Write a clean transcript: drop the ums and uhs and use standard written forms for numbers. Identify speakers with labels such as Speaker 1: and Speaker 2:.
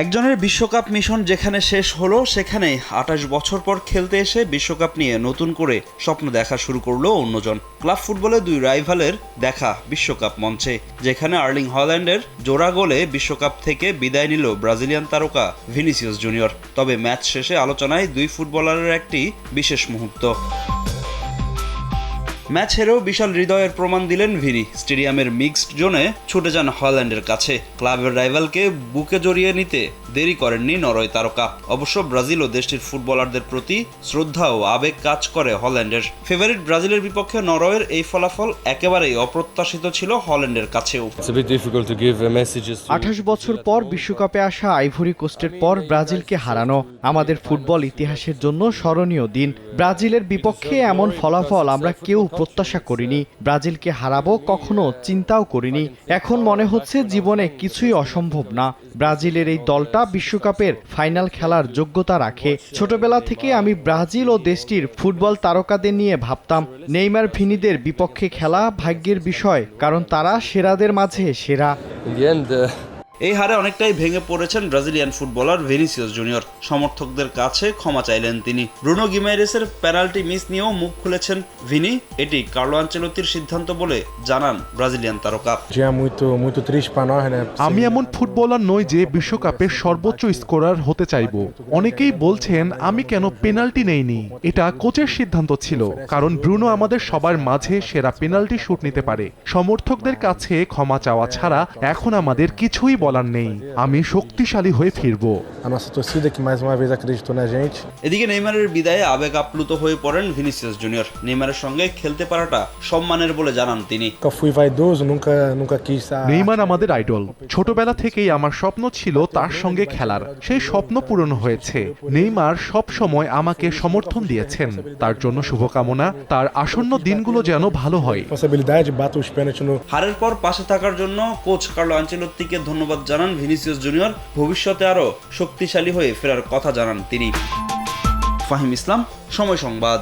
Speaker 1: একজনের বিশ্বকাপ মিশন যেখানে শেষ হলো, সেখানেই ২৮ বছর পর খেলতে এসে বিশ্বকাপ নিয়ে নতুন করে স্বপ্ন দেখা শুরু করলো অন্যজন। ক্লাব ফুটবলে দুই রাইভালের দেখা বিশ্বকাপ মঞ্চে, যেখানে আর্লিং হল্যান্ডের জোড়া গোলে বিশ্বকাপ থেকে বিদায় নিল ব্রাজিলিয়ান তারকা ভিনিসিয়াস জুনিয়র। তবে ম্যাচ শেষে আলোচনায় দুই ফুটবলারের একটি বিশেষ মুহূর্ত। ম্যাচ হেরেও বিশাল হৃদয়ের প্রমাণ দিলেন ভিনি। স্টেডিয়ামের মিক্সড জোনে ছুটে যান হল্যান্ডের কাছে। ক্লাবের রাইভালকে বুকে জড়িয়ে নিতে দেরি করেননি নরওয়ে তারকা। অবশ্য ব্রাজিল ও দেশটির ফুটবলারদের প্রতি শ্রদ্ধা ও আবেগ কাজ করে হল্যান্ডের। ফেভারিট ব্রাজিলের বিপক্ষে নরওয়ের এই ফলাফল একেবারেই অপ্রত্যাশিত ছিল হল্যান্ডের কাছেও।
Speaker 2: ২৮ বছর পর বিশ্বকাপে আসা আইভরি কোস্টের পর ব্রাজিলকে হারানো আমাদের ফুটবল ইতিহাসের জন্য স্মরণীয় দিন। ব্রাজিলের বিপক্ষে এমন ফলাফল আমরা কেউ প্রত্যাশা করিনি। ব্রাজিলকে হারাবো কখনো চিন্তাও করিনি। এখন মনে হচ্ছে জীবনে কিছুই অসম্ভব না। ব্রাজিলের এই দলটা বিশ্বকাপের ফাইনাল খেলার যোগ্যতা রাখে। ছোটবেলা থেকে আমি ব্রাজিল ও দেশটির ফুটবল তারকাদের নিয়ে ভাবতাম, নেইমার ভিনিদের বিপক্ষে খেলা ভাগ্যের বিষয়, কারণ তারা সেরাদের মাঝে সেরা।
Speaker 1: এই হারে অনেকটাই ভেঙে পড়েছেন ব্রাজিলিয়ান ফুটবলার ভিনিসিয়াস জুনিয়র। সমর্থকদের কাছে ক্ষমা চাইলেন তিনি। ব্রুনো গিমারেসের পেনাল্টি মিস নিয়েও মুখ খুলেছেন ভিনি। এটি কার্লো আনচেলত্তির সিদ্ধান্ত বলে জানান ব্রাজিলিয়ান তারকা।
Speaker 3: আমি এমন ফুটবলার নই যে বিশ্বকাপের সর্বোচ্চ স্কোরার হতে চাইব। অনেকেই বলছেন আমি কেন পেনাল্টি নেইনি। এটা কোচের সিদ্ধান্ত ছিল, কারণ ব্রুনো আমাদের সবার মাঝে সেরা পেনাল্টি শুট নিতে পারে। সমর্থকদের কাছে ক্ষমা চাওয়া ছাড়া এখন আমাদের কিছুই বলার নেই। আমি শক্তিশালী হয়ে ফিরব।
Speaker 1: এদিকে নেইমারের বিদায়ে আবেগ আপ্লুত হয়ে পড়েন ভিনিসিয়াস জুনিয়র। নেইমারের সঙ্গে খেলতে পারাটা সম্মানের বলে জানান তিনি।
Speaker 3: নেইমার আমাদের আইডল। ছোটবেলা থেকেই আমার স্বপ্ন ছিল তার সঙ্গে খেলার। সেই স্বপ্ন পূরণ হয়েছে। নেইমার সব সময় আমাকে সমর্থন দিয়েছেন। তার জন্য শুভকামনা। তার আসন্ন দিনগুলো যেন ভালো হয়।
Speaker 1: হারের পর পাশে থাকার জন্য কোচ কার্লো আনচেলত্তিকে ধন্যবাদ জানান ভিনিসিয়াস জুনিয়র। ভবিষ্যতে আরো শক্তিশালী হয়ে ফেরার কথা জানান তিনি। ফাহিম ইসলাম, সময় সংবাদ।